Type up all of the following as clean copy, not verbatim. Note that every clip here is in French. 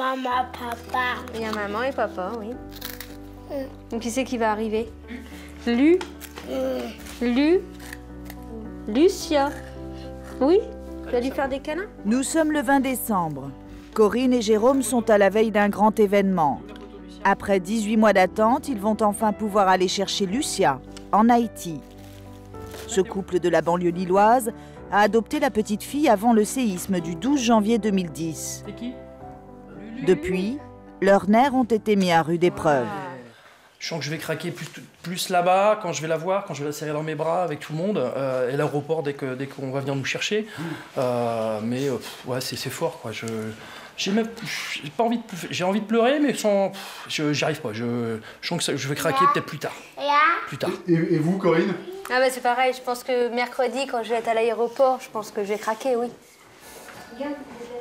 Maman, papa. Il y a maman et papa, oui. Donc qui c'est qui va arriver? Lucia. Oui? Tu vas lui faire des câlins? Nous sommes le 20 décembre. Corinne et Jérôme sont à la veille d'un grand événement. Après 18 mois d'attente, ils vont enfin pouvoir aller chercher Lucia, en Haïti. Ce couple de la banlieue lilloise a adopté la petite fille avant le séisme du 12 janvier 2010. Depuis, leurs nerfs ont été mis à rude épreuve. Je sens que je vais craquer plus là-bas, quand je vais la voir, quand je vais la serrer dans mes bras avec tout le monde, et l'aéroport dès qu'on va venir nous chercher. Ouais, c'est fort, quoi. J'ai envie de pleurer, mais j'y arrive pas. Je sens que je vais craquer peut-être plus tard. Et vous, Corinne? Ah bah c'est pareil, je pense que mercredi, quand je vais être à l'aéroport, je pense que je vais craquer, oui.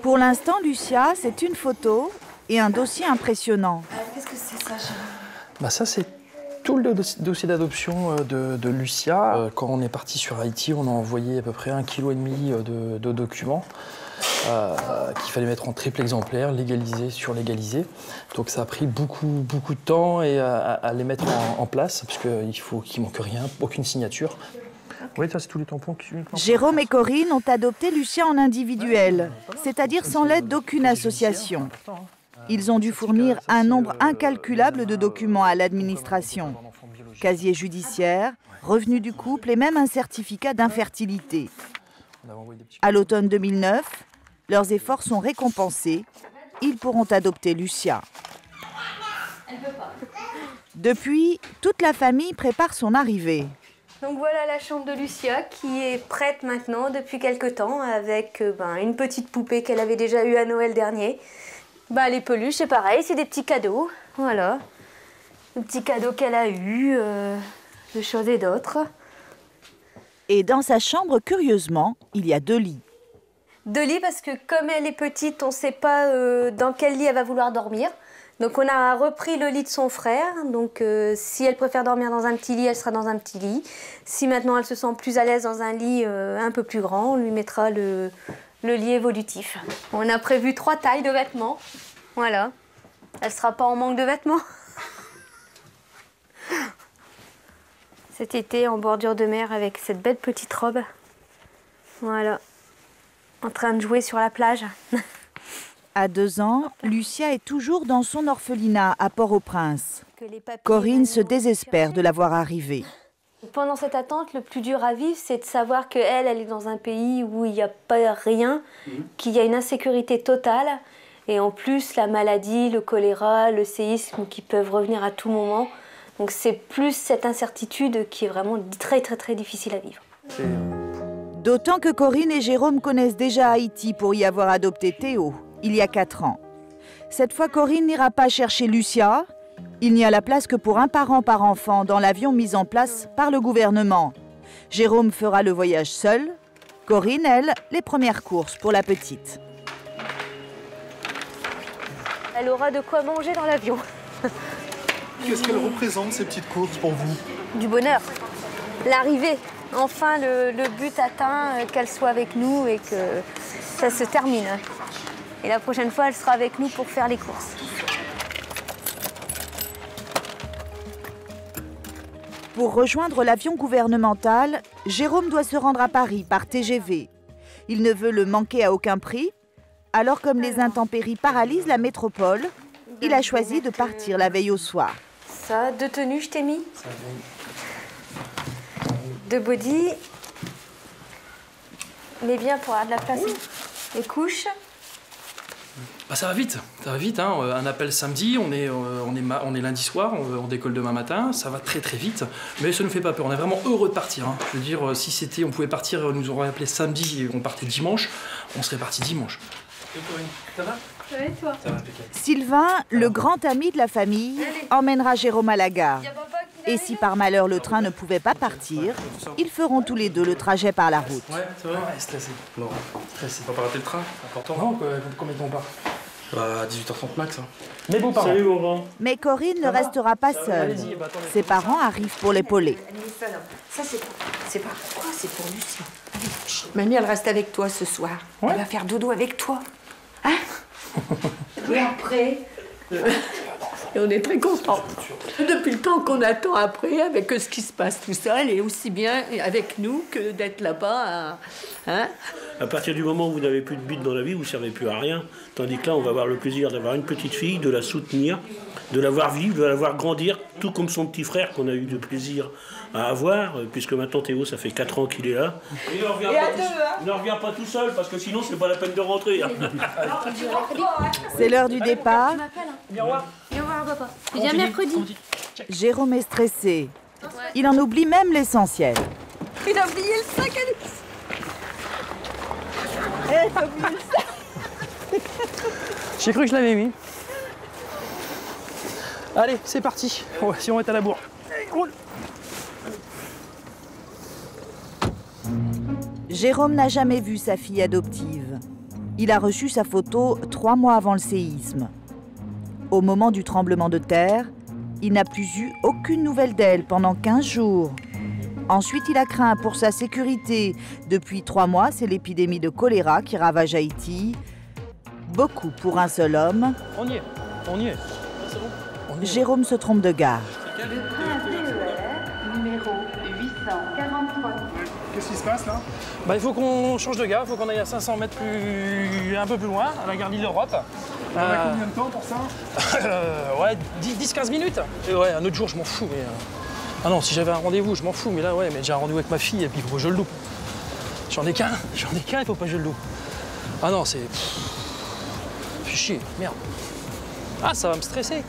Pour l'instant, Lucia, c'est une photo et un dossier impressionnant. Qu'est-ce que c'est ça, Jérôme? Bah ça, c'est tout le dossier d'adoption de Lucia. Quand on est parti sur Haïti, on a envoyé à peu près 1,5 kg de documents qu'il fallait mettre en triple exemplaire, légalisé, surlégalisé. Donc ça a pris beaucoup de temps à les mettre en place, parce qu'il ne manque rien, aucune signature. Oui, ça, c'est tous les tampons qui... Jérôme et Corinne ont adopté Lucia en individuel, c'est-à-dire sans l'aide d'aucune association. Ils ont dû fournir un nombre incalculable de documents à l'administration. Casier judiciaire, revenus du couple et même un certificat d'infertilité. À l'automne 2009, leurs efforts sont récompensés. Ils pourront adopter Lucia. Depuis, toute la famille prépare son arrivée. Donc voilà la chambre de Lucia qui est prête maintenant depuis quelque temps avec une petite poupée qu'elle avait déjà eue à Noël dernier. Les peluches, c'est pareil, c'est des petits cadeaux. Voilà. Des petits cadeaux qu'elle a eus, de choses et d'autres. Et dans sa chambre, curieusement, il y a 2 lits. 2 lits parce que comme elle est petite, on ne sait pas dans quel lit elle va vouloir dormir. Donc on a repris le lit de son frère. Donc si elle préfère dormir dans un petit lit, elle sera dans un petit lit. Si maintenant elle se sent plus à l'aise dans un lit un peu plus grand, on lui mettra le lit évolutif. On a prévu 3 tailles de vêtements. Voilà. Elle ne sera pas en manque de vêtements. Cet été, en bordure de mer, avec cette belle petite robe. Voilà. En train de jouer sur la plage. À 2 ans, Lucia est toujours dans son orphelinat à Port-au-Prince. Corinne se désespère de la voir arriver. Pendant cette attente, le plus dur à vivre, c'est de savoir qu'elle est dans un pays où il n'y a pas rien, qu'il y a une insécurité totale. Et en plus, la maladie, le choléra, le séisme qui peuvent revenir à tout moment. Donc c'est plus cette incertitude qui est vraiment très difficile à vivre. D'autant que Corinne et Jérôme connaissent déjà Haïti pour y avoir adopté Théo, il y a 4 ans. Cette fois, Corinne n'ira pas chercher Lucia. Il n'y a la place que pour un parent par enfant dans l'avion mis en place par le gouvernement. Jérôme fera le voyage seul. Corinne, elle, les premières courses pour la petite. Elle aura de quoi manger dans l'avion. Qu'est-ce qu'elles représentent, ces petites courses, pour vous? Du bonheur. L'arrivée. Enfin, le but atteint, qu'elle soit avec nous et que ça se termine. Et la prochaine fois, elle sera avec nous pour faire les courses. Pour rejoindre l'avion gouvernemental, Jérôme doit se rendre à Paris par TGV. Il ne veut le manquer à aucun prix. Alors, comme les intempéries paralysent la métropole, il a choisi de partir la veille au soir. Ça, 2 tenues, je t'ai mis. 2 body. Mais bien pour avoir de la place. Les couches. Ça va vite, hein. Un appel samedi, on est lundi soir, on décolle demain matin, ça va très vite, mais ça ne nous fait pas peur, on est vraiment heureux de partir, hein. Je veux dire, si on pouvait partir, on nous aurait appelé samedi et on partait dimanche, on serait parti dimanche. Et Corinne, ça va? Ça va et toi? Ça va, impeccable. Sylvain, le grand ami de la famille, emmènera Jérôme à la gare. Et si par malheur le train ne pouvait pas partir, ils feront tous les 2 le trajet par la route. Ouais, ça va? Ouais, stressé. Non, stressé. Faut pas rater le train, important. Non, combien de temps on part? À 18h30 max. Hein. Mes beaux-parents. Salut, beaux-parents. Mais Corinne ne restera pas seule. Ses parents arrivent pour l'épauler. Ça, c'est pas quoi, c'est pour Lucie. Mamie, elle reste avec toi ce soir. Ouais. Elle va faire dodo avec toi. Hein? Et après, et on est très contents. Depuis le temps qu'on attend après, avec ce qui se passe tout ça, elle est aussi bien avec nous que d'être là-bas. Hein? À partir du moment où vous n'avez plus de but dans la vie, vous ne servez plus à rien. Tandis que là, on va avoir le plaisir d'avoir une petite fille, de la soutenir, de la voir vivre, de la voir grandir, tout comme son petit frère qu'on a eu de plaisir à avoir, puisque maintenant Théo, ça fait 4 ans qu'il est là. Et il ne revient pas tout seul, parce que sinon, c'est pas la peine de rentrer. C'est l'heure du départ. Viens voir papa. Il vient mercredi. Jérôme est stressé. Il en oublie même l'essentiel. Il a oublié le sac à dos. J'ai cru que je l'avais mis. Allez, c'est parti. Si on est à la bourre. Roule. Jérôme n'a jamais vu sa fille adoptive. Il a reçu sa photo 3 mois avant le séisme. Au moment du tremblement de terre, il n'a plus eu aucune nouvelle d'elle pendant 15 jours. Ensuite, il a craint pour sa sécurité. Depuis 3 mois, c'est l'épidémie de choléra qui ravage Haïti. Beaucoup pour un seul homme. On y est. C'est bon. Jérôme se trompe de gare. Le train TER numéro 843. Qu'est-ce qui se passe là? Il faut qu'on change de gare, il faut qu'on aille à 500 mètres un peu plus loin, à la gare d'Île-d'Europe. On a combien de temps pour ça? Ouais, 10-15 minutes. Et ouais, un autre jour, je m'en fous. Mais, Ah non, si j'avais un rendez-vous, je m'en fous. Mais là, ouais, mais j'ai un rendez-vous avec ma fille et puis il faut que je le loupe. J'en ai qu'un, il faut pas que je le loupe. Ah non, c'est... Fais chier, merde. Ah, ça va me stresser.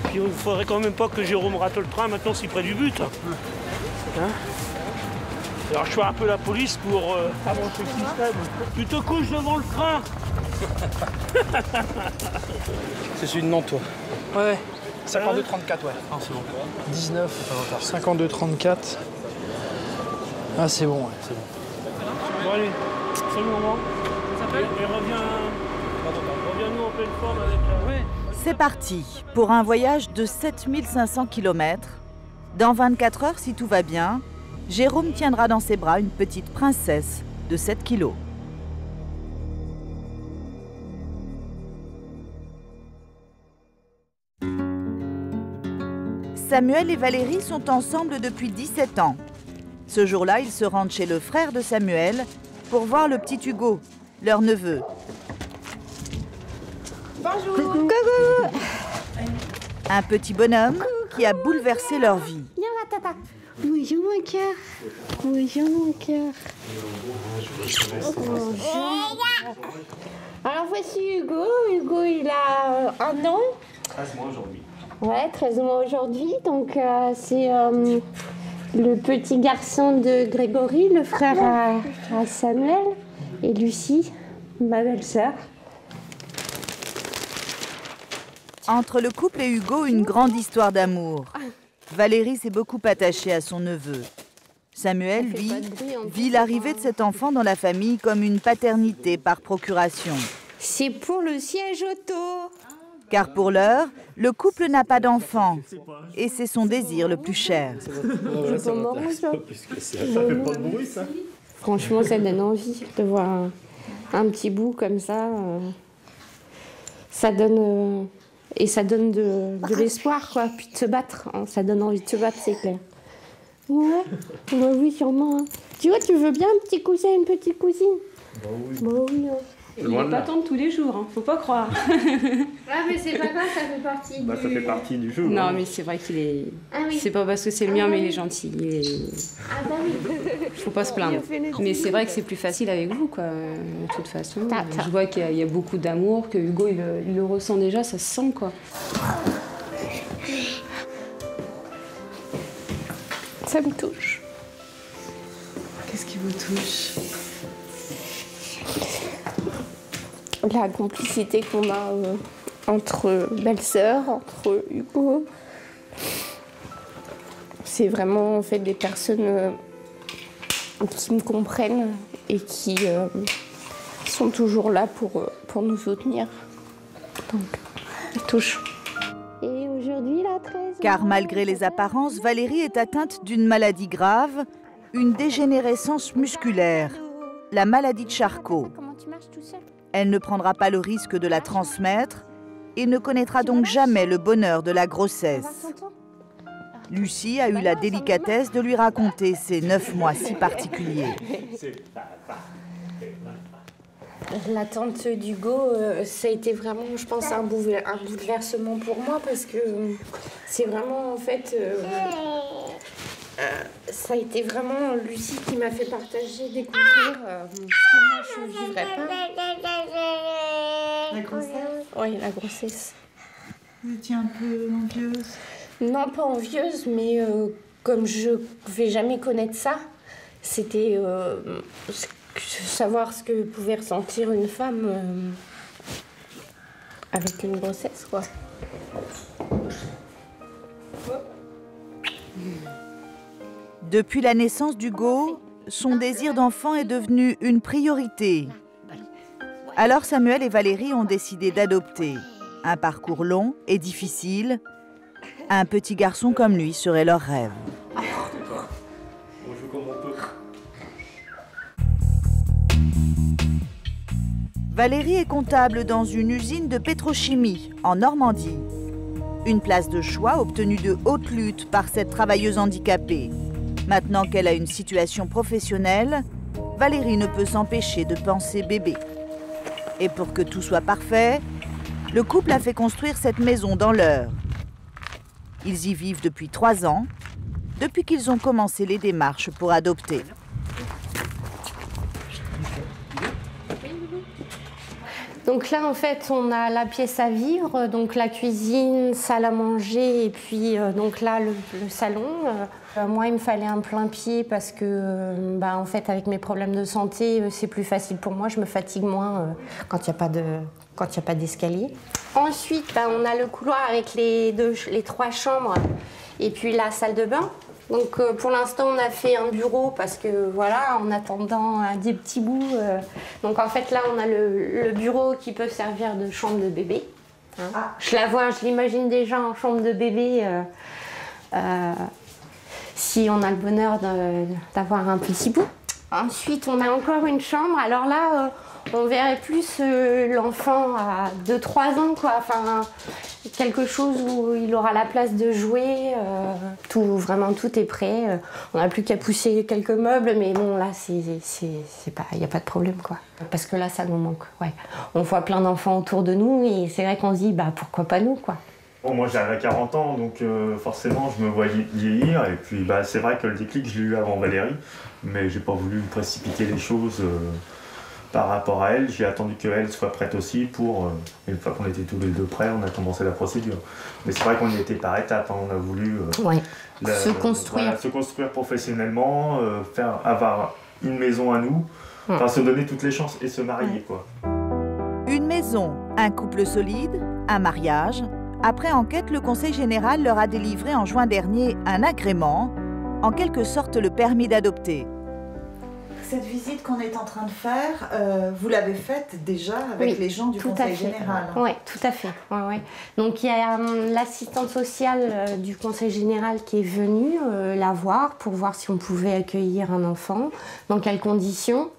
Puis il faudrait quand même pas que Jérôme rate le train maintenant si près du but. Hein? Alors je fais un peu la police pour avancer le système. Tu te couches devant le train. C'est celui de Nantes, toi. Ouais, 52-34, ouais. Ah, c'est bon. 19, 52-34. Ah, c'est bon, ouais, c'est bon. Bon, allez, salut maman. Et reviens-nous en pleine forme avec la... Ouais. C'est parti pour un voyage de 7500 km. Dans 24 heures, si tout va bien, Jérôme tiendra dans ses bras une petite princesse de 7 kilos. Samuel et Valérie sont ensemble depuis 17 ans. Ce jour-là, ils se rendent chez le frère de Samuel pour voir le petit Hugo, leur neveu. Bonjour. Coucou. Un petit bonhomme qui a bouleversé leur vie. Viens là, tata. Bonjour mon cœur. Bonjour mon cœur. Alors voici Hugo. Hugo, il a 1 an. 13 mois aujourd'hui. Ouais, 13 mois aujourd'hui. Donc c'est le petit garçon de Grégory, le frère à Samuel, et Lucie, ma belle-sœur. Entre le couple et Hugo, une grande histoire d'amour. Valérie s'est beaucoup attachée à son neveu. Samuel, lui, vit l'arrivée de cet enfant dans la famille comme une paternité par procuration. C'est pour le siège auto. Car pour l'heure, le couple n'a pas d'enfant. Et c'est son désir le plus cher. Ça fait pas de bruit ça. Franchement, ça donne envie de voir un petit bout comme ça. Ça donne... Et ça donne de l'espoir, quoi. Puis de se battre. Hein. Ça donne envie de se battre, c'est clair. Ouais, bah oui, sûrement. Hein. Tu vois, tu veux bien un petit cousin, une petite cousine? Bah oui. Bah oui. Hein. Il n'est pas tendre tous les jours, hein. Faut pas croire. Ah, mais c'est pas grave, ça fait partie Bah, ça fait partie du jeu. Non, hein. mais c'est vrai qu'il est... Ah oui. C'est pas parce que c'est le mien, mais il est gentil. Il est... Ah bah oui. Faut pas se plaindre. Mais c'est vrai que c'est plus facile avec vous, quoi, de toute façon. Je vois qu'il y a beaucoup d'amour, que Hugo, il le ressent déjà, ça se sent, quoi. Ça me touche. Qu'est-ce qui vous touche? La complicité qu'on a entre belles-sœurs, entre Hugo. C'est vraiment en fait des personnes qui me comprennent et qui sont toujours là pour nous soutenir. Donc, ça touche. Et aujourd'hui, la 13... Car malgré les apparences, Valérie est atteinte d'une maladie grave, une dégénérescence musculaire, la maladie de Charcot. Elle ne prendra pas le risque de la transmettre et ne connaîtra donc jamais le bonheur de la grossesse. Lucie a eu la délicatesse de lui raconter ces 9 mois si particuliers. L'attente d'Hugo, ça a été vraiment, je pense, un bouleversement pour moi parce que c'est vraiment, en fait, ça a été vraiment Lucie qui m'a fait partager, découvrir ce que moi je ne vivrais pas. La grossesse? Oui, la grossesse. Vous étiez un peu envieuse? Non, pas envieuse, mais comme je ne vais jamais connaître ça, c'était savoir ce que pouvait ressentir une femme avec une grossesse, quoi. Depuis la naissance d'Hugo, son désir d'enfant est devenu une priorité. Alors Samuel et Valérie ont décidé d'adopter. Un parcours long et difficile. Un petit garçon comme lui serait leur rêve. Valérie est comptable dans une usine de pétrochimie en Normandie. Une place de choix obtenue de haute lutte par cette travailleuse handicapée. Maintenant qu'elle a une situation professionnelle, Valérie ne peut s'empêcher de penser bébé. Et pour que tout soit parfait, le couple a fait construire cette maison dans l'Eure. Ils y vivent depuis 3 ans, depuis qu'ils ont commencé les démarches pour adopter. Donc là, en fait, on a la pièce à vivre, donc la cuisine, salle à manger, et puis donc là, le salon. Moi, il me fallait un plein pied parce que, en fait, avec mes problèmes de santé, c'est plus facile pour moi. Je me fatigue moins quand il n'y a pas d'escalier. Ensuite, on a le couloir avec les 3 chambres et puis la salle de bain. Donc pour l'instant, on a fait un bureau parce que voilà, en attendant des petits bouts. Donc en fait, là, on a le bureau qui peut servir de chambre de bébé. Hein. Je l'imagine déjà en chambre de bébé si on a le bonheur d'avoir un petit bout. Ensuite, on a encore une chambre. Alors là, on verrait plus l'enfant à 2-3 ans, quoi. Enfin, quelque chose où il aura la place de jouer. Vraiment, tout est prêt. On n'a plus qu'à pousser quelques meubles, mais bon, là, il n'y a pas de problème, quoi. Parce que là, ça nous manque. Ouais. On voit plein d'enfants autour de nous et c'est vrai qu'on se dit, pourquoi pas nous, quoi. Bon, moi, j'arrive à 40 ans, donc forcément, je me vois vieillir. Et puis, c'est vrai que le déclic, je l'ai eu avant Valérie, mais j'ai pas voulu précipiter les choses par rapport à elle. J'ai attendu qu'elle soit prête aussi pour, une fois qu'on était tous les 2 prêts, on a commencé la procédure. Mais c'est vrai qu'on y était par étapes, hein. On a voulu se construire. Se construire professionnellement, avoir une maison à nous, se donner toutes les chances et se marier, quoi. Une maison, un couple solide, un mariage. Après enquête, le Conseil général leur a délivré en juin dernier un agrément, en quelque sorte le permis d'adopter. Cette visite qu'on est en train de faire, vous l'avez faite déjà avec les gens du Conseil général? Oui, tout à fait. Ouais. Donc il y a l'assistante sociale du Conseil général qui est venue la voir pour voir si on pouvait accueillir un enfant, dans quelles conditions.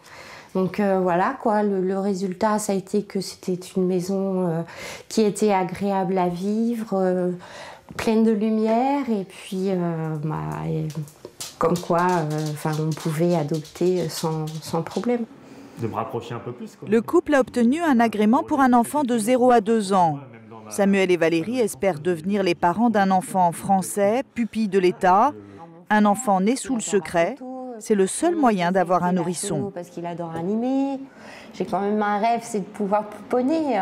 Donc voilà, quoi, le résultat, ça a été que c'était une maison qui était agréable à vivre, pleine de lumière, et puis comme quoi on pouvait adopter sans problème. De me rapprocher un peu plus, quoi. Le couple a obtenu un agrément pour un enfant de 0 à 2 ans. Samuel et Valérie espèrent devenir les parents d'un enfant français, pupille de l'État, un enfant né sous le secret. C'est le seul moyen d'avoir un nourrisson. Parce qu'il adore animer. J'ai quand même un rêve, c'est de pouvoir pouponner,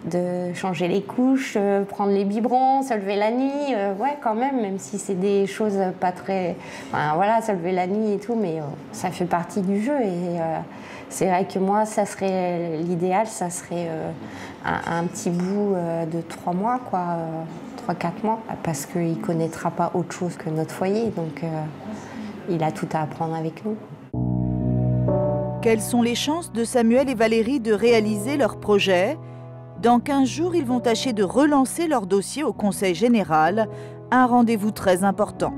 de changer les couches, prendre les biberons, se lever la nuit. Quand même si c'est des choses pas très... se lever la nuit et tout, mais ça fait partie du jeu. Et c'est vrai que moi, ça serait l'idéal, ça serait un petit bout de 3 mois, 3-4 mois, parce qu'il ne connaîtra pas autre chose que notre foyer. Donc, il a tout à apprendre avec nous. Quelles sont les chances de Samuel et Valérie de réaliser leur projet? Dans 15 jours, ils vont tâcher de relancer leur dossier au Conseil général, un rendez-vous très important.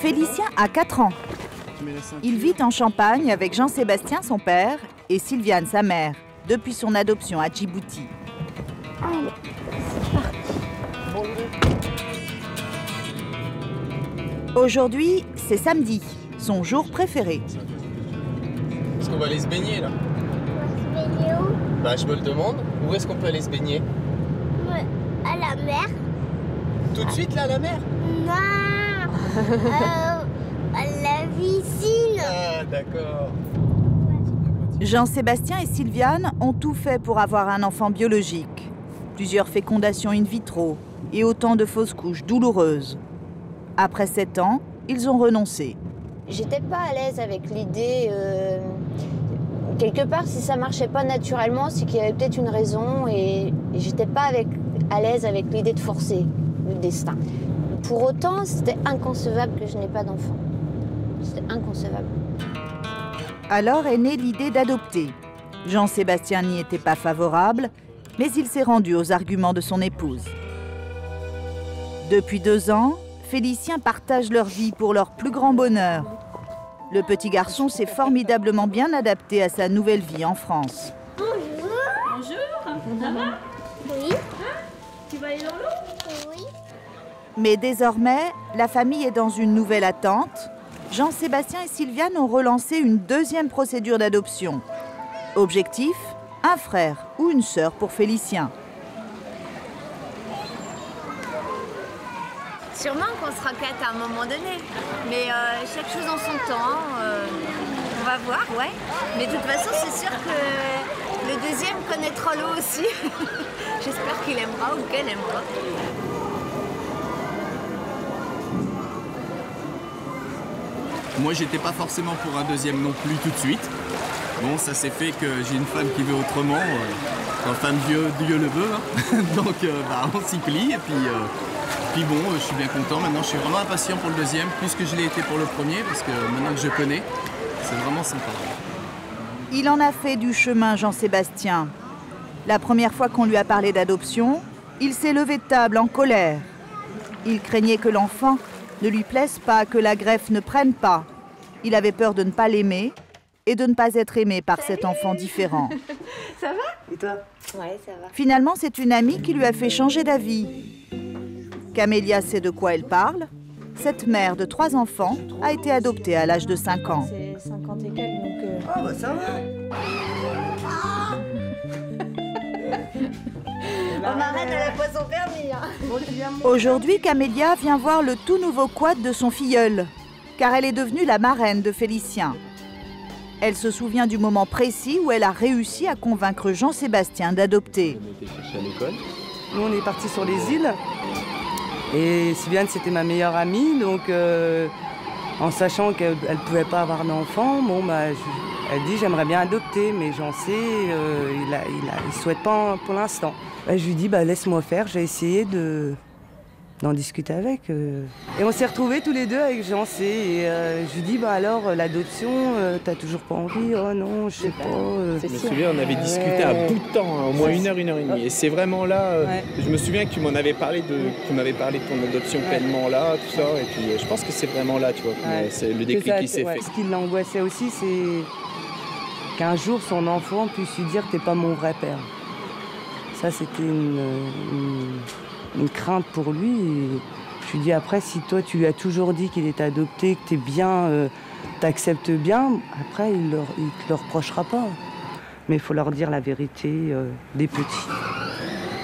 Félicien a 4 ans. Il vit en Champagne avec Jean-Sébastien, son père, et Sylviane, sa mère, depuis son adoption à Djibouti. Allez, Aujourd'hui, c'est samedi, son jour préféré. Est-ce qu'on va aller se baigner là? On va se baigner où? Bah je me le demande. Où est-ce qu'on peut aller se baigner? À la mer. Tout de suite là à la mer? Non, à la piscine. Ah d'accord. Jean-Sébastien et Sylviane ont tout fait pour avoir un enfant biologique. Plusieurs fécondations in vitro et autant de fausses couches douloureuses. Après 7 ans, ils ont renoncé. J'étais pas à l'aise avec l'idée. Quelque part, si ça marchait pas naturellement, c'est qu'il y avait peut-être une raison et j'étais pas à l'aise avec l'idée de forcer le destin. Pour autant, c'était inconcevable que je n'ai pas d'enfant. C'était inconcevable. Alors est née l'idée d'adopter. Jean-Sébastien n'y était pas favorable, mais il s'est rendu aux arguments de son épouse. Depuis 2 ans, Félicien partage leur vie pour leur plus grand bonheur. Le petit garçon s'est formidablement bien adapté à sa nouvelle vie en France. Bonjour. Bonjour. Ça va? Oui. Tu vas aller dans l'eau? Oui. Mais désormais, la famille est dans une nouvelle attente. Jean-Sébastien et Sylviane ont relancé une 2e procédure d'adoption. Objectif, un frère ou une sœur pour Félicien. Sûrement qu'on se raquette à un moment donné, mais chaque chose en son temps, on va voir, ouais. Mais de toute façon, c'est sûr que le 2e connaîtra l'eau aussi. J'espère qu'il aimera ou qu'elle aimera. Moi j'étais pas forcément pour un 2e non plus tout de suite. Bon, ça s'est fait que j'ai une femme qui veut autrement. Quand femme Dieu le veut, hein. Donc on s'y plie et puis bon, je suis bien content. Maintenant, je suis vraiment impatient pour le 2e, plus que je l'ai été pour le 1er, parce que maintenant que je connais, c'est vraiment sympa. Il en a fait du chemin, Jean-Sébastien. La première fois qu'on lui a parlé d'adoption, il s'est levé de table en colère. Il craignait que l'enfant ne lui plaise pas, que la greffe ne prenne pas. Il avait peur de ne pas l'aimer et de ne pas être aimé par cet enfant différent. Ça va? Et toi? Ouais, ça va. Finalement, c'est une amie qui lui a fait changer d'avis. Camélia sait de quoi elle parle. Cette mère de 3 enfants a été adoptée à l'âge de 5 ans. C'est 50 et quelques, donc... Ah bah ça va. On arrête à la poisson permis, hein. Aujourd'hui, Camélia vient voir le tout nouveau quad de son filleul, car elle est devenue la marraine de Félicien. Elle se souvient du moment précis où elle a réussi à convaincre Jean-Sébastien d'adopter. Nous, on est partis sur les îles. Et Sylviane, c'était ma meilleure amie, donc en sachant qu'elle ne pouvait pas avoir d'enfant, bon, elle dit j'aimerais bien adopter, mais j'en sais, il ne souhaite pas pour l'instant. Je lui dis laisse-moi faire, j'ai essayé d'en discuter avec. Et on s'est retrouvés tous les deux avec Jean-C. Et je lui dis alors l'adoption, t'as toujours pas envie? Oh non, je sais pas. Je me souviens, on avait discuté à bout de temps, hein, au moins 1 heure, 1 heure et demie. Et c'est vraiment là, je me souviens que tu m'avais parlé de ton adoption pleinement là, tout ça. Et puis je pense que c'est vraiment là, tu vois, c'est le déclic qui s'est fait. Ce qui l'angoissait aussi, c'est qu'un jour son enfant puisse lui dire t'es pas mon vrai père. Ça, c'était une crainte pour lui. Et je lui dis après, si toi tu lui as toujours dit qu'il est adopté, que t'es bien, t'acceptes bien, après il te le reprochera pas. Mais il faut leur dire la vérité des petits.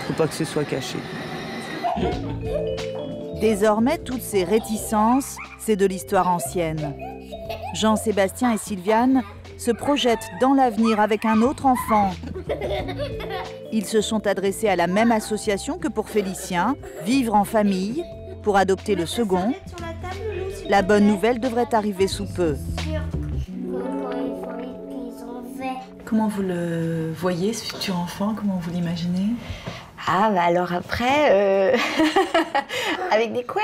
Faut pas que ce soit caché. Désormais, toutes ces réticences, c'est de l'histoire ancienne. Jean-Sébastien et Sylviane se projettent dans l'avenir avec un autre enfant. Ils se sont adressés à la même association que pour Félicien, Vivre en famille, pour adopter le second. La bonne nouvelle devrait arriver sous peu. Comment vous le voyez, ce futur enfant? Comment vous l'imaginez? Ah, alors après, avec des couettes.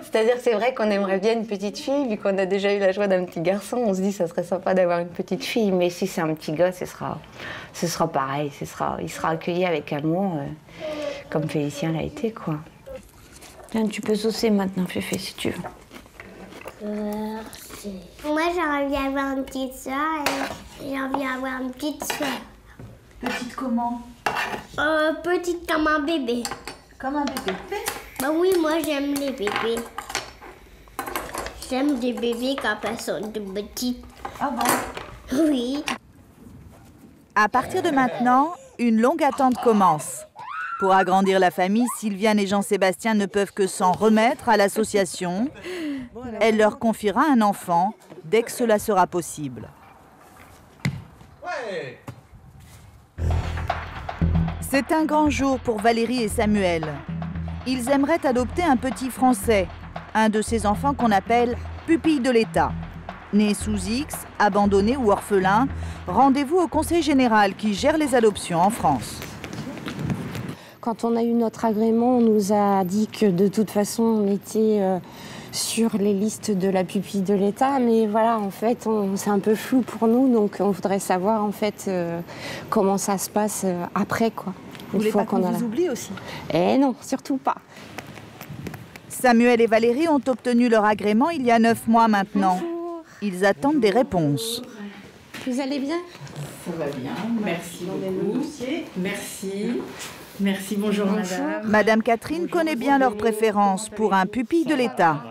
C'est-à-dire que c'est vrai qu'on aimerait bien une petite fille, vu qu'on a déjà eu la joie d'un petit garçon. On se dit que ça serait sympa d'avoir une petite fille. Mais si c'est un petit gars, ce sera pareil. Il sera accueilli avec amour, comme Félicien l'a été, quoi. Tiens, tu peux saucer maintenant, Féfé, si tu veux. Moi, j'aimerais bien avoir une petite soeur et j'ai envie d'avoir une petite soeur. Petite comment? Petite comme un bébé. Comme un bébé? Bah oui, moi j'aime les bébés. J'aime les bébés quand elles sont de petites. Ah bon? Oui. À partir de maintenant, une longue attente commence. Pour agrandir la famille, Sylviane et Jean-Sébastien ne peuvent que s'en remettre à l'association. Elle leur confiera un enfant dès que cela sera possible. C'est un grand jour pour Valérie et Samuel. Ils aimeraient adopter un petit Français, un de ces enfants qu'on appelle pupilles de l'État. Né sous X, abandonné ou orphelin, rendez-vous au Conseil général qui gère les adoptions en France. Quand on a eu notre agrément, on nous a dit que de toute façon, on était sur les listes de la pupille de l'État. Mais voilà, en fait, c'est un peu flou pour nous. Donc, on voudrait savoir, en fait, comment ça se passe après, quoi. Vous voulez pas qu'on vous oublie aussi? Eh non, surtout pas. Samuel et Valérie ont obtenu leur agrément il y a 9 mois maintenant. Bonjour. Ils attendent des réponses. Vous allez bien? Ça va bien, merci beaucoup. Merci. Merci, bonjour madame. Madame Catherine connaît bien leurs préférences pour un pupille de l'État.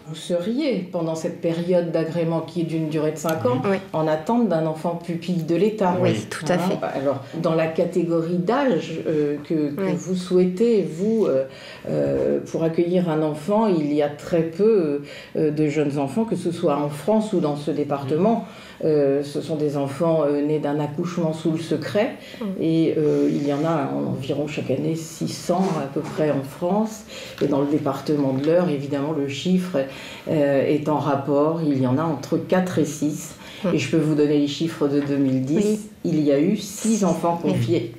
Vous seriez, pendant cette période d'agrément qui est d'une durée de 5 ans, en attente d'un enfant pupille de l'État. Oui, tout à fait. Alors, dans la catégorie d'âge que vous souhaitez, vous, pour accueillir un enfant, il y a très peu de jeunes enfants, que ce soit en France ou dans ce département. Ce sont des enfants nés d'un accouchement sous le secret et il y en a environ chaque année 600 à peu près en France, et dans le département de l'Eure, évidemment, le chiffre est en rapport, il y en a entre 4 et 6 et je peux vous donner les chiffres de 2010, il y a eu 6 enfants confiés.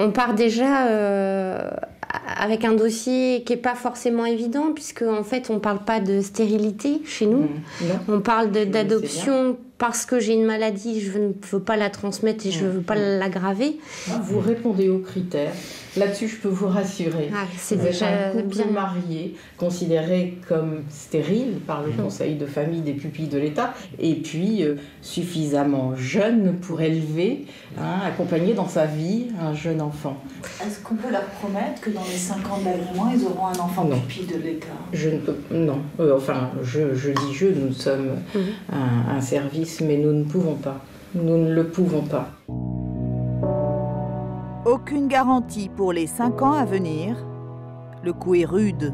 On part déjà avec un dossier qui n'est pas forcément évident, puisque en fait on ne parle pas de stérilité chez nous, on parle d'adoption parce que j'ai une maladie, je ne veux pas la transmettre et je ne veux pas l'aggraver. Vous répondez aux critères. Là-dessus, je peux vous rassurer. C'est vous déjà êtes un couple bien marié, considéré comme stérile par le Conseil de famille des pupilles de l'État, et puis suffisamment jeune pour élever, accompagner dans sa vie un jeune enfant. Est-ce qu'on peut leur promettre que dans les 5 ans d'agrément, ils auront un enfant pupille de l'État? Je ne peux... Non. Je dis je, nous sommes un service, mais nous ne pouvons pas. Nous ne le pouvons pas. Aucune garantie pour les 5 ans à venir. Le coup est rude.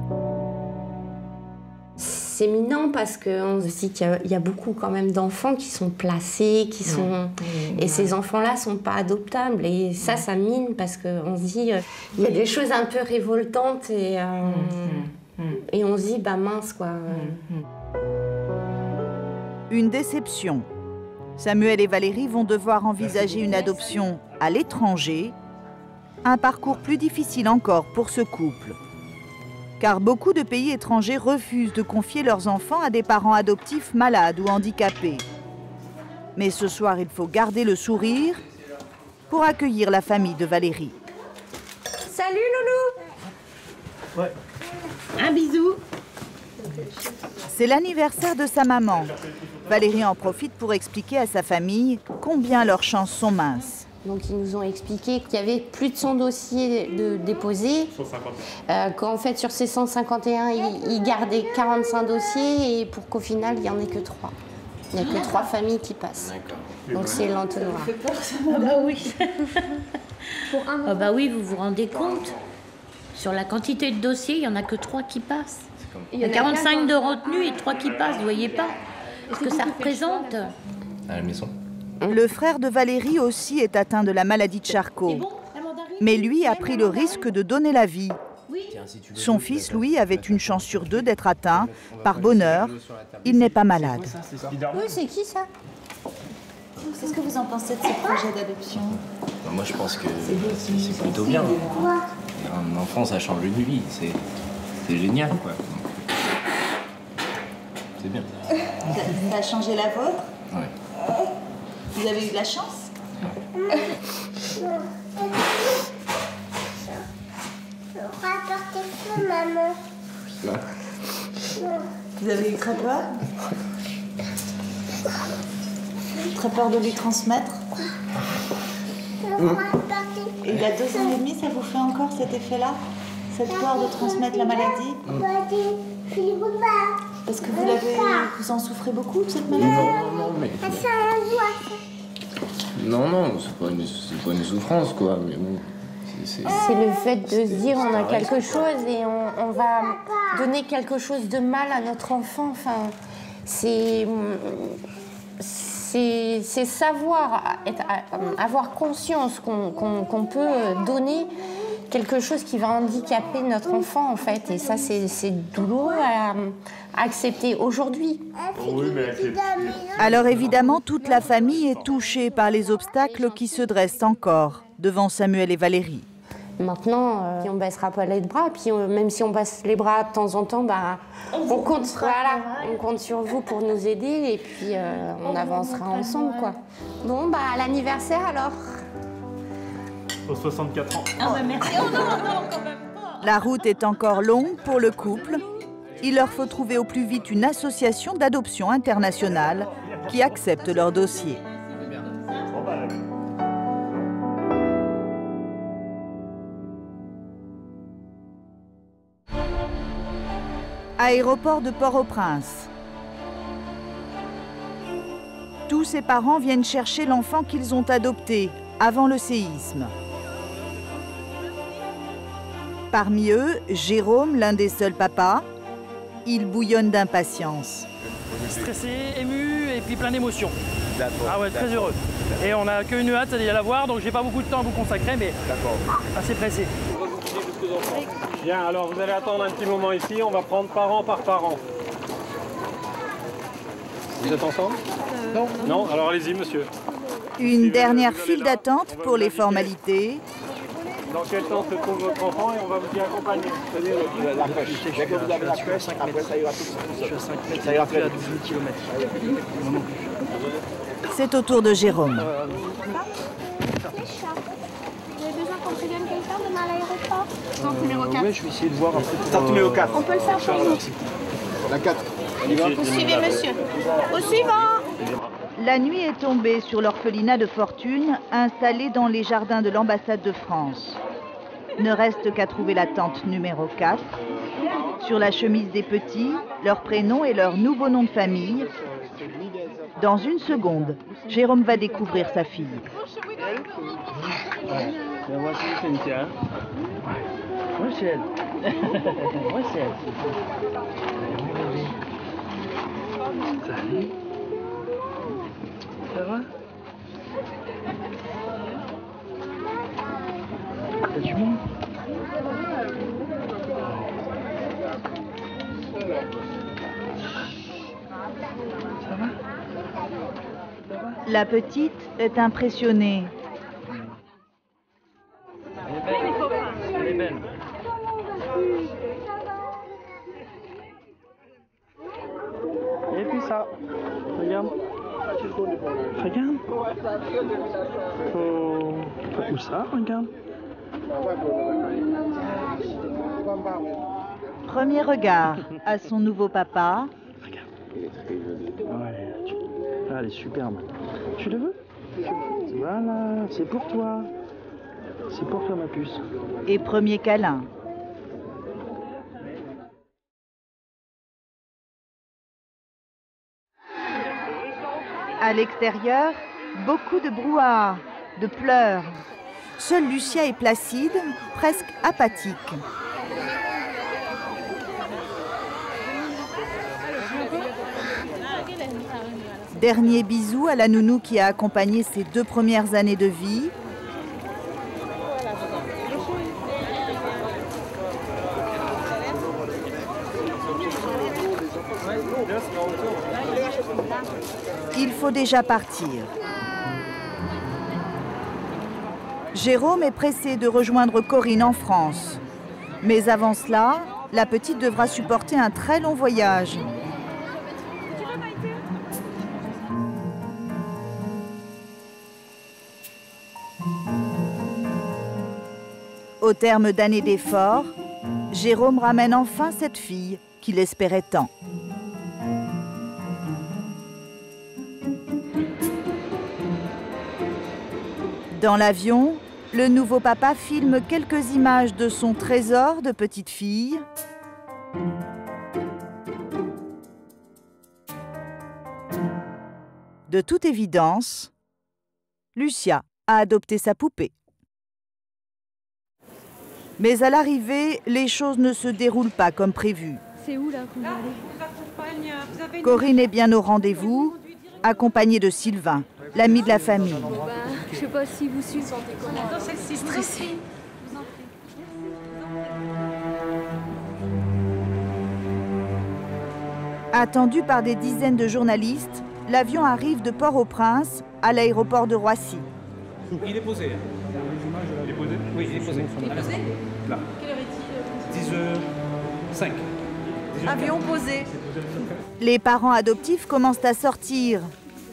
C'est minant parce qu'on se dit qu'il y a beaucoup quand même d'enfants qui sont placés, qui sont... Et ces enfants-là ne sont pas adoptables. Et ça mine parce qu'on se dit il y a des choses un peu révoltantes et on se dit, bah mince quoi. Une déception. Samuel et Valérie vont devoir envisager une adoption à l'étranger. Un parcours plus difficile encore pour ce couple. Car beaucoup de pays étrangers refusent de confier leurs enfants à des parents adoptifs malades ou handicapés. Mais ce soir, il faut garder le sourire pour accueillir la famille de Valérie. Salut Loulou! Un bisou! C'est l'anniversaire de sa maman. Valérie en profite pour expliquer à sa famille combien leurs chances sont minces. Donc ils nous ont expliqué qu'il y avait plus de 100 dossiers déposés, qu'en fait sur ces 151, ils gardaient 45 dossiers et pour qu'au final, il n'y en ait que 3. Il n'y a que 3 familles qui passent. Donc c'est l'entonnoir. Ça fait peur, ça, bah oui. Ah bah oui, vous vous rendez compte? Sur la quantité de dossiers, il n'y en a que 3 qui passent. Il y a 45 de retenue et 3 qui passent, vous voyez pas? Ce que ça représente. À la maison. Le frère de Valérie aussi est atteint de la maladie de Charcot. Mais lui a pris le risque de donner la vie. Son fils, Louis, avait une chance sur 2 d'être atteint. Par bonheur, il n'est pas malade. Oui, c'est qui ça? Qu'est-ce que vous en pensez de ce projet d'adoption? Moi, je pense que c'est plutôt bien. Un enfant, ça change une vie. C'est génial, quoi. C'est bien. Ça a changé la vôtre? Ouais. Vous avez eu de la chance? Rapportez ça, maman. Vous avez eu très peur? Très peur de lui transmettre? Et il a 2 ans et demi, ça vous fait encore cet effet-là? Cette peur de transmettre la maladie? Parce que vous en souffrez beaucoup de cette maladie? Non, mais... Non, c'est pas une souffrance, quoi, mais bon... C'est le fait de se dire on a quelque chose et on va donner quelque chose de mal à notre enfant. Enfin, c'est savoir, avoir conscience qu'on peut donner quelque chose qui va handicaper notre enfant, en fait. Et ça, c'est douloureux à accepter aujourd'hui. Oui, mais... Alors évidemment, toute la famille est touchée par les obstacles qui se dressent encore devant Samuel et Valérie. Maintenant, on ne baissera pas les bras, puis même si on baisse les bras de temps en temps, bah, on compte sur vous pour nous aider et puis on avancera ensemble, quoi. Bon, bah, à l'anniversaire alors. Aux 64 ans. Ah bah merci. Oh non, quand même pas. La route est encore longue pour le couple. Il leur faut trouver au plus vite une association d'adoption internationale qui accepte leur dossier. Aéroport de Port-au-Prince. Tous ses parents viennent chercher l'enfant qu'ils ont adopté avant le séisme. Parmi eux, Jérôme, l'un des seuls papas, il bouillonne d'impatience. Stressé, ému et puis plein d'émotions. Ah ouais, très heureux. Et on n'a qu'une hâte, c'est d'aller la voir, donc j'ai pas beaucoup de temps à vous consacrer, mais assez pressé. Bien, alors vous allez attendre un petit moment ici, on va prendre parent par parent. Vous êtes ensemble? Non. Non? Alors allez-y, monsieur. Une dernière file d'attente pour les formalités. Dans quel temps se trouve votre enfant et on va vous y accompagner. La crèche. Dès que vous avez la crèche, après ça ira tout. Je suis à 5 mètres, ça ira plus à 12 000 km. C'est au tour de Jérôme. Vous avez besoin qu'on prévienne quelqu'un demain à l'aéroport? Tente numéro 4. Oui, je vais essayer de voir un peu. Tente numéro 4. On peut le faire pour nous. La 4. Vous suivez, monsieur. Au suivant. La nuit est tombée sur l'orphelinat de Fortune, installé dans les jardins de l'ambassade de France. Ne reste qu'à trouver la tente numéro 4. Sur la chemise des petits, leur prénom et leur nouveau nom de famille. Dans une seconde, Jérôme va découvrir sa fille. Voici Cynthia. Moi c'est elle. Moi c'est elle. Salut. Ça va? T'as du monde? Ça va? La petite est impressionnée. Elle est belle. Et puis ça, regarde. Regarde. Où ça, regarde. Premier regard à son nouveau papa. Ouais, elle est superbe. Tu le veux? Voilà, c'est pour toi. C'est pour toi, ma puce. Et premier câlin. À l'extérieur, beaucoup de brouhaha, de pleurs. Seule Lucia est placide, presque apathique. Dernier bisou à la nounou qui a accompagné ses 2 premières années de vie. Il faut déjà partir. Jérôme est pressé de rejoindre Corinne en France. Mais avant cela, la petite devra supporter un très long voyage. Au terme d'années d'efforts, Jérôme ramène enfin cette fille qu'il espérait tant. Dans l'avion, le nouveau papa filme quelques images de son trésor de petite fille. De toute évidence, Lucia a adopté sa poupée. Mais à l'arrivée, les choses ne se déroulent pas comme prévu. C'est où là qu'on va aller? Corinne est bien au rendez-vous, accompagnée de Sylvain, l'ami de la famille. Je sais pas si vous suivez. Stressée. Attendu par des dizaines de journalistes, l'avion arrive de Port-au-Prince à l'aéroport de Roissy. Il est posé. Il est posé? Oui, il est posé. Il est posé? Là. Quelle heure est-il? 10h05. Avion posé. Les parents adoptifs commencent à sortir.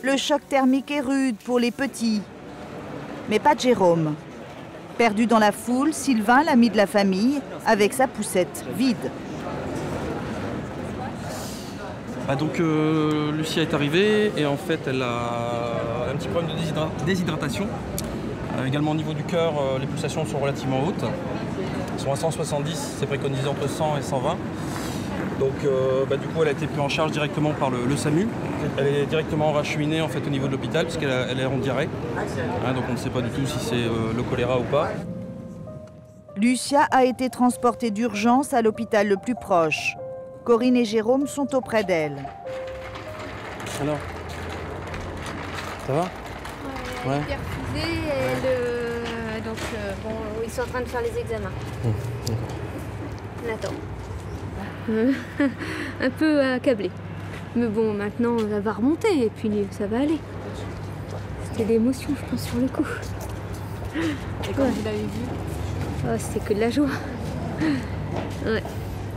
Le choc thermique est rude pour les petits. Mais pas de Jérôme. Perdu dans la foule, Sylvain, l'ami de la famille, avec sa poussette vide. Donc Lucia est arrivée et en fait elle a un petit problème de déshydratation. Également au niveau du cœur, les pulsations sont relativement hautes. Elles sont à 170, c'est préconisé entre 100 et 120. Donc du coup elle a été prise en charge directement par le SAMU. Elle est directement racheminée en fait au niveau de l'hôpital puisqu'elle est en diarrhée. Donc on ne sait pas du tout si c'est le choléra ou pas. Lucia a été transportée d'urgence à l'hôpital le plus proche. Corinne et Jérôme sont auprès d'elle. Alors, ça va? Elle est perfusée, donc bon, ils sont en train de faire les examens. On attend. Un peu accablé. Mais bon, maintenant, elle va remonter et puis ça va aller. C'était l'émotion, je pense, sur le coup. Et quand vous l'avez vu? C'était que de la joie. Ouais.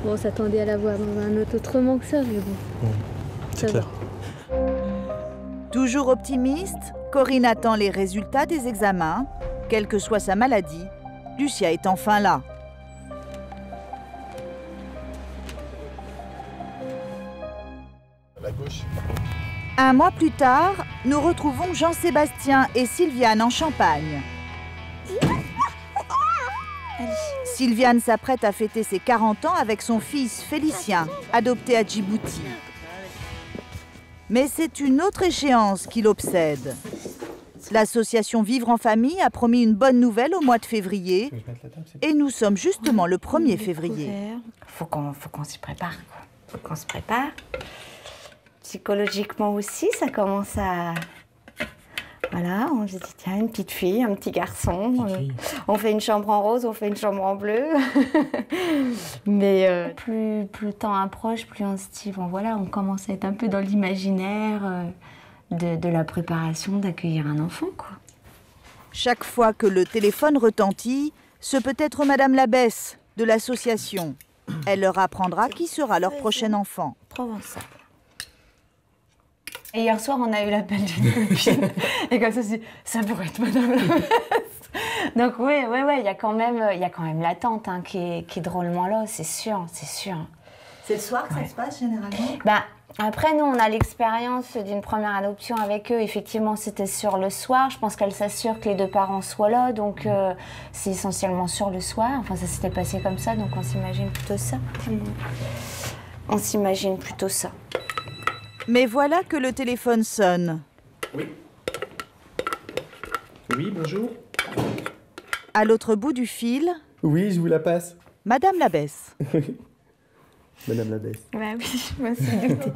Bon, on s'attendait à la voir dans un autrement que ça, mais bon. C'est clair. Toujours optimiste, Corinne attend les résultats des examens. Quelle que soit sa maladie, Lucia est enfin là. La gauche. Un mois plus tard, nous retrouvons Jean-Sébastien et Sylviane en Champagne. Sylviane s'apprête à fêter ses 40 ans avec son fils Félicien, adopté à Djibouti. Mais c'est une autre échéance qui l'obsède. L'association Vivre en Famille a promis une bonne nouvelle au mois de février. Et nous sommes justement le 1er février. Faut qu'on s'y prépare, quoi. Faut qu'on se prépare. Psychologiquement aussi, ça commence à... Voilà, on se dit, tiens, une petite fille, un petit garçon. On fait une chambre en rose, on fait une chambre en bleu. Mais plus le temps approche, plus on se dit, bon voilà, on commence à être un peu dans l'imaginaire de la préparation d'accueillir un enfant, quoi. Chaque fois que le téléphone retentit, ce peut être Madame Labesse de l'association. Elle leur apprendra qui sera leur prochain enfant. Provençal. Et hier soir, on a eu l'appel d'une copine. Et comme ça, ça pourrait être Madame Labesse. Donc oui, il y a quand même l'attente hein, qui est drôlement là, c'est sûr, c'est sûr. C'est le soir que ça se passe généralement? Après, nous, on a l'expérience d'une première adoption avec eux. Effectivement, c'était sur le soir. Je pense qu'elle s'assure que les deux parents soient là. Donc, c'est essentiellement sur le soir. Enfin, ça s'était passé comme ça. Donc, on s'imagine plutôt ça. On s'imagine plutôt ça. Mais voilà que le téléphone sonne. Oui. Oui, bonjour. À l'autre bout du fil... Oui, je vous la passe. Madame Labesse. Madame Labesse. Bah oui, je me suis doutée.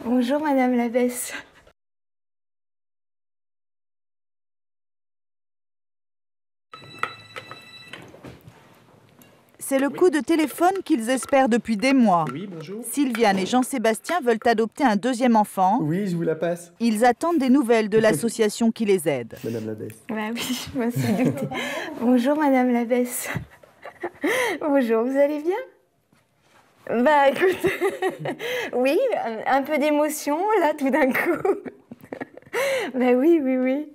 Bonjour, Madame Labesse. C'est le coup de téléphone qu'ils espèrent depuis des mois. Oui, bonjour. Sylviane et Jean-Sébastien veulent adopter un deuxième enfant. Oui, je vous la passe. Ils attendent des nouvelles de l'association qui les aide. Madame Labesse. Bah oui, je me suis doutée. Bonjour, Madame Labesse. Bonjour, vous allez bien? Bah écoute, oui, un peu d'émotion là tout d'un coup. Bah oui.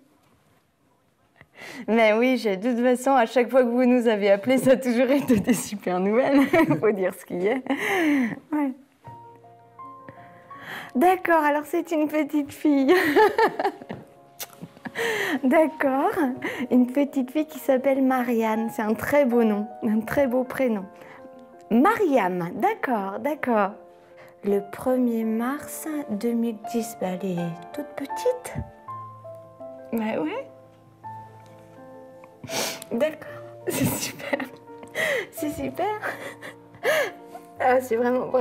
Mais oui, de toute façon, à chaque fois que vous nous avez appelés, ça a toujours été des super nouvelles. Il faut dire ce qu'il y a. Ouais. D'accord, alors c'est une petite fille. D'accord, une petite fille qui s'appelle Marianne. C'est un très beau nom, un très beau prénom. Mariam, d'accord, d'accord. Le 1er mars 2010, bah, elle est toute petite. Bah ouais. D'accord, c'est super. C'est super. Ah, c'est vraiment,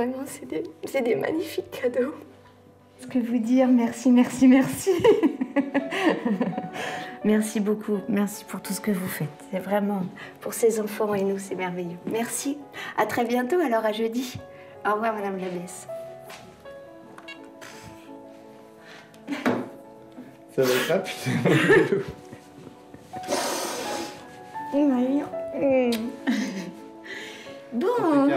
c'est des magnifiques cadeaux. Ce que vous dire, merci, merci, merci. Merci beaucoup, merci pour tout ce que vous faites. C'est vraiment, pour ces enfants et nous, c'est merveilleux. Merci, à très bientôt, alors à jeudi. Au revoir, Madame Labesse. Ça va être rapide. Bon,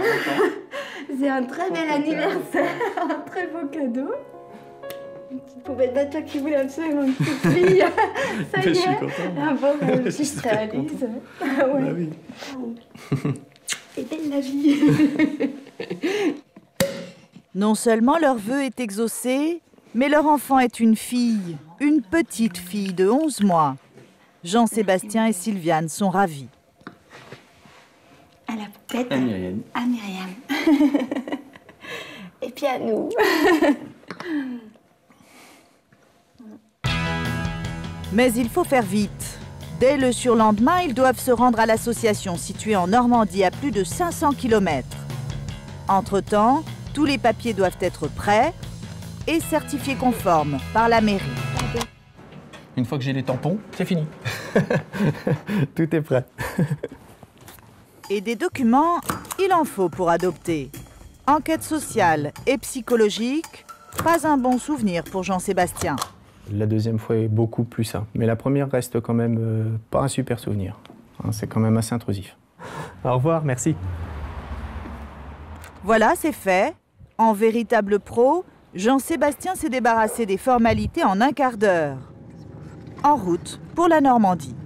c'est un très bel anniversaire, un très beau cadeau. Une petite poubelle d'Atta qui voulait absolument une petite fille. Ça y est. Je suis content. Ah bon, petite Alice. Ah ouais. Bah oui. Et belle la vie. Non seulement leur vœu est exaucé, mais leur enfant est une fille, une petite fille de 11 mois. Jean-Sébastien et Sylviane sont ravis. À la poupette. À Myriam. À Myriam. Et puis à nous. Mais il faut faire vite. Dès le surlendemain, ils doivent se rendre à l'association située en Normandie à plus de 500 km. Entre-temps, tous les papiers doivent être prêts et certifiés conformes par la mairie. Une fois que j'ai les tampons, c'est fini. Tout est prêt. Et des documents, il en faut pour adopter. Enquête sociale et psychologique, pas un bon souvenir pour Jean-Sébastien. La deuxième fois est beaucoup plus simple, mais la première reste quand même pas un super souvenir. Hein, c'est quand même assez intrusif. Au revoir, merci. Voilà, c'est fait. En véritable pro, Jean-Sébastien s'est débarrassé des formalités en un quart d'heure. En route pour la Normandie.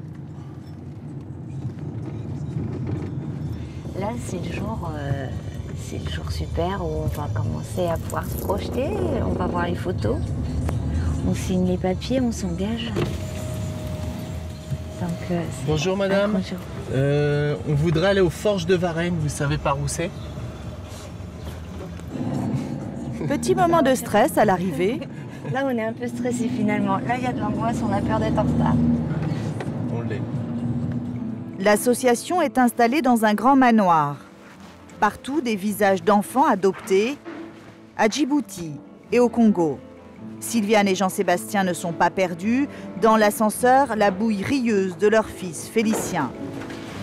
Là, c'est le jour super où on va commencer à pouvoir se projeter. On va voir les photos. On signe les papiers, on s'engage. Bonjour madame. Bonjour. On voudrait aller aux Forges de Varennes, vous savez par où c'est? Petit moment de stress à l'arrivée. Là, on est un peu stressé finalement. Là, il y a de l'angoisse, on a peur d'être en retard. On l'est. L'association est installée dans un grand manoir. Partout, des visages d'enfants adoptés à Djibouti et au Congo. Sylviane et Jean-Sébastien ne sont pas perdus. Dans l'ascenseur, la bouille rieuse de leur fils, Félicien.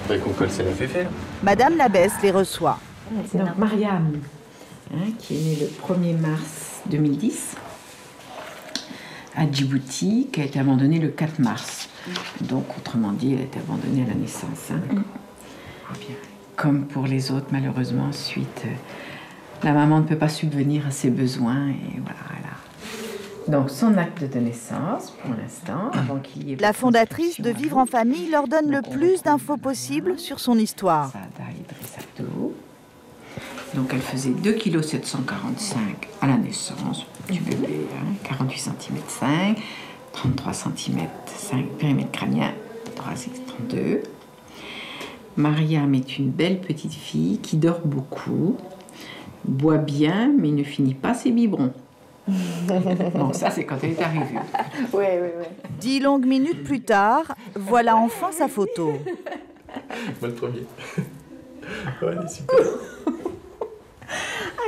Faudrait qu'on colle ça la fait faire. Madame Labesse les reçoit. C'est donc Mariam, qui est née le 1er mars 2010 à Djibouti, qui a été abandonnée le 4 mars. Donc, autrement dit, elle a été abandonnée à la naissance. Comme pour les autres, malheureusement, ensuite, la maman ne peut pas subvenir à ses besoins. Et voilà, donc, son acte de naissance, pour l'instant, avant qu'il y ait... La fondatrice de Vivre en famille leur donne le plus d'infos possible sur son histoire. Donc, elle faisait 2,745 kg à la naissance, du bébé, 48 cm 5, 33 cm 5, périmètre crânien, thoracique 32. Mariam est une belle petite fille qui dort beaucoup, boit bien, mais ne finit pas ses biberons. Bon, ça, c'est quand elle est arrivée. Oui. 10 longues minutes plus tard, voilà enfin sa photo. Moi le premier. Ouais, elle est super.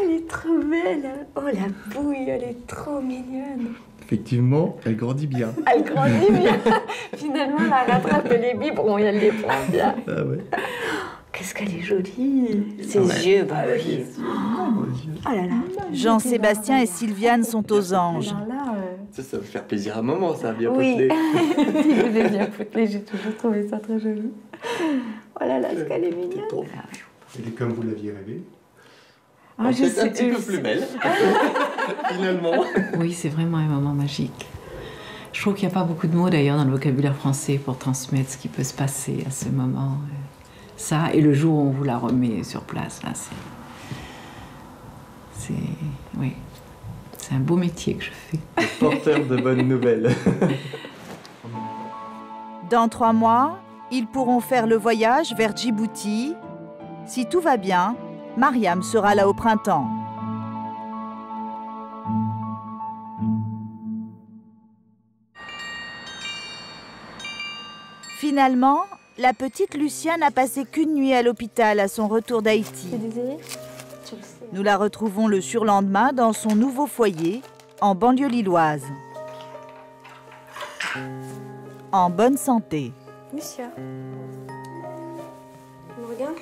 Elle est trop belle. Oh, la bouille, elle est trop mignonne. Effectivement, elle grandit bien. Elle grandit bien. Finalement, elle rattrape les biberons et elle les prend bien. Ah ouais. Qu'est-ce qu'elle est jolie. Ses yeux, bah oui. Oh là là. Jean-Sébastien et Sylviane sont aux anges. Ça va faire plaisir à maman, ça a bien potelé. potelé. Il est bien potelé, j'ai toujours trouvé ça très joli. Oh là là, est-ce qu'elle est mignonne. Elle est comme vous l'aviez rêvé. Ah, c'est un petit peu plus belle, finalement. Oui, c'est vraiment un moment magique. Je trouve qu'il n'y a pas beaucoup de mots d'ailleurs dans le vocabulaire français pour transmettre ce qui peut se passer à ce moment. Ça, et le jour où on vous la remet sur place, là, oui, c'est un beau métier que je fais. Porteur de bonnes nouvelles. Dans 3 mois, ils pourront faire le voyage vers Djibouti. Si tout va bien, Mariam sera là au printemps. Finalement, la petite Lucia n'a passé qu'une nuit à l'hôpital à son retour d'Haïti. Nous la retrouvons le surlendemain dans son nouveau foyer, en banlieue lilloise. En bonne santé. Lucia. Tu me regardes?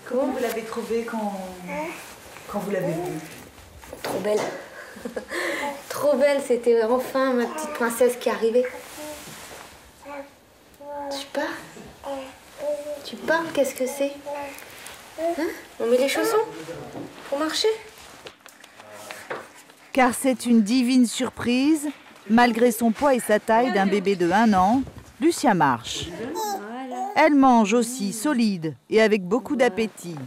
Comment vous l'avez trouvée quand vous l'avez vue? Trop belle. Trop belle, c'était enfin ma petite princesse qui arrivait. Tu pars? Tu pars? Qu'est-ce que c'est? Hein? On met les chaussons pour marcher? Car c'est une divine surprise. Malgré son poids et sa taille d'un bébé de 1 an, Lucia marche. Elle mange aussi solide et avec beaucoup d'appétit.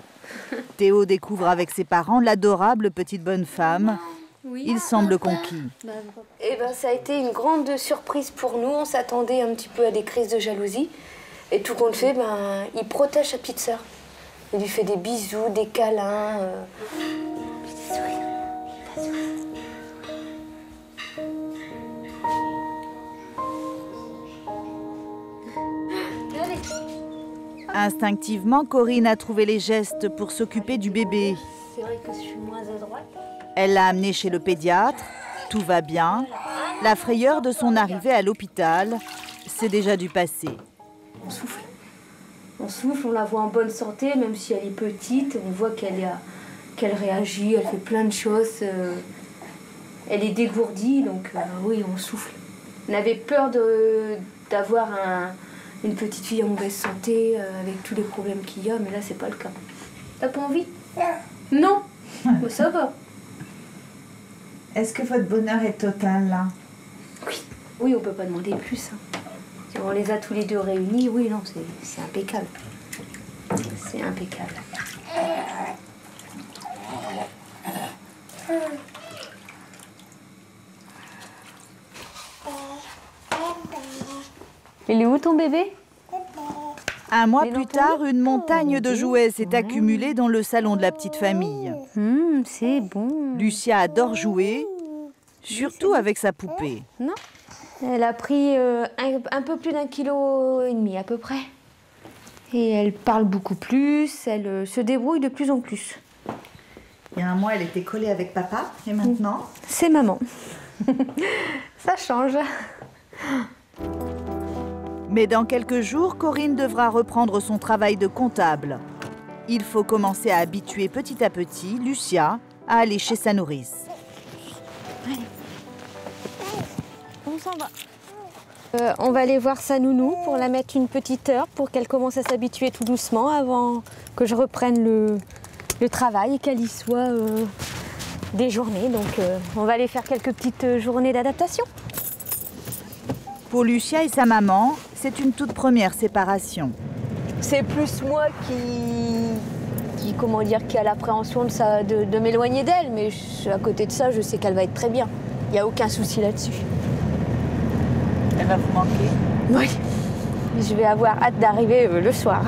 Théo découvre avec ses parents l'adorable petite bonne femme. Il semble conquis. Eh ben, ça a été une grande surprise pour nous. On s'attendait un petit peu à des crises de jalousie. Et tout compte fait, il protège sa petite sœur. Il lui fait des bisous, des câlins. Petit sourire. Instinctivement, Corinne a trouvé les gestes pour s'occuper du bébé. C'est vrai que je suis moins à droite. Elle l'a amené chez le pédiatre. Tout va bien. La frayeur de son arrivée à l'hôpital, c'est déjà du passé. On souffle. On souffle, on la voit en bonne santé, même si elle est petite. On voit qu'elle réagit, elle fait plein de choses. Elle est dégourdie, donc oui, on souffle. On avait peur d'avoir une petite fille en mauvaise santé, avec tous les problèmes qu'il y a, mais là, c'est pas le cas. T'as pas envie? Non. Mais ça va. Est-ce que votre bonheur est total, là? Oui, on peut pas demander plus. Si on les a tous les deux réunis, oui, non, c'est impeccable. C'est impeccable. Il est où ton bébé? 1 mois plus tard, une montagne de jouets s'est accumulée dans le salon de la petite famille. C'est bon. Lucia adore jouer, surtout avec sa poupée. Non. Elle a pris un peu plus d'1,5 kg à peu près. Et elle parle beaucoup plus, elle se débrouille de plus en plus. Il y a 1 mois, elle était collée avec papa, et maintenant? C'est maman. Ça change. Mais dans quelques jours, Corinne devra reprendre son travail de comptable. Il faut commencer à habituer petit à petit Lucia à aller chez sa nourrice. Allez. On s'en va. On va aller voir sa nounou pour la mettre une petite heure pour qu'elle commence à s'habituer tout doucement avant que je reprenne le travail et qu'elle y soit des journées. Donc on va aller faire quelques petites journées d'adaptation. Pour Lucia et sa maman, c'est une toute première séparation. C'est plus moi qui a l'appréhension de m'éloigner d'elle, mais à côté de ça, je sais qu'elle va être très bien. Il n'y a aucun souci là-dessus. Elle va vous manquer? Oui. Je vais avoir hâte d'arriver le soir.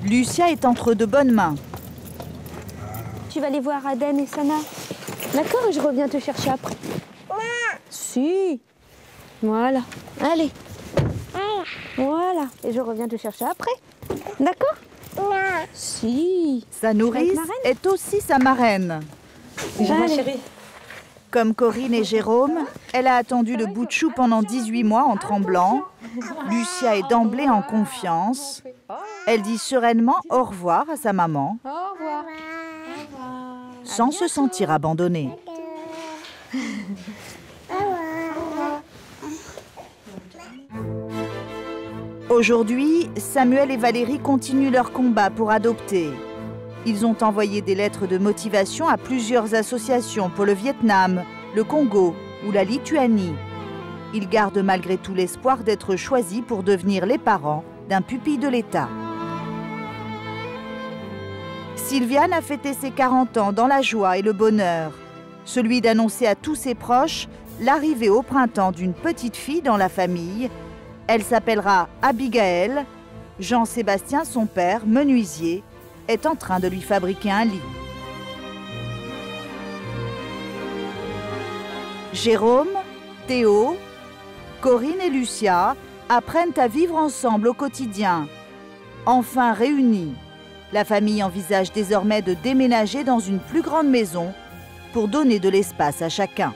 Lucia est entre de bonnes mains. Tu vas aller voir Aden et Sana. D'accord, et je reviens te chercher après. Si. Voilà. Allez. Voilà. Et je reviens te chercher après. D'accord? Si. Sa nourrice est aussi sa marraine. Déjà, ma chérie. Comme Corinne et Jérôme, elle a attendu le bout de chou pendant 18 mois en tremblant. Lucia est d'emblée en confiance. Elle dit sereinement au revoir à sa maman, Au revoir. sans se sentir abandonnée. Aujourd'hui, Samuel et Valérie continuent leur combat pour adopter. Ils ont envoyé des lettres de motivation à plusieurs associations pour le Vietnam, le Congo ou la Lituanie. Ils gardent malgré tout l'espoir d'être choisis pour devenir les parents d'un pupille de l'État. Sylviane a fêté ses 40 ans dans la joie et le bonheur. Celui d'annoncer à tous ses proches l'arrivée au printemps d'une petite fille dans la famille. Elle s'appellera Abigaël. Jean-Sébastien, son père, menuisier, est en train de lui fabriquer un lit. Jérôme, Théo, Corinne et Lucia apprennent à vivre ensemble au quotidien. Enfin réunis, la famille envisage désormais de déménager dans une plus grande maison pour donner de l'espace à chacun.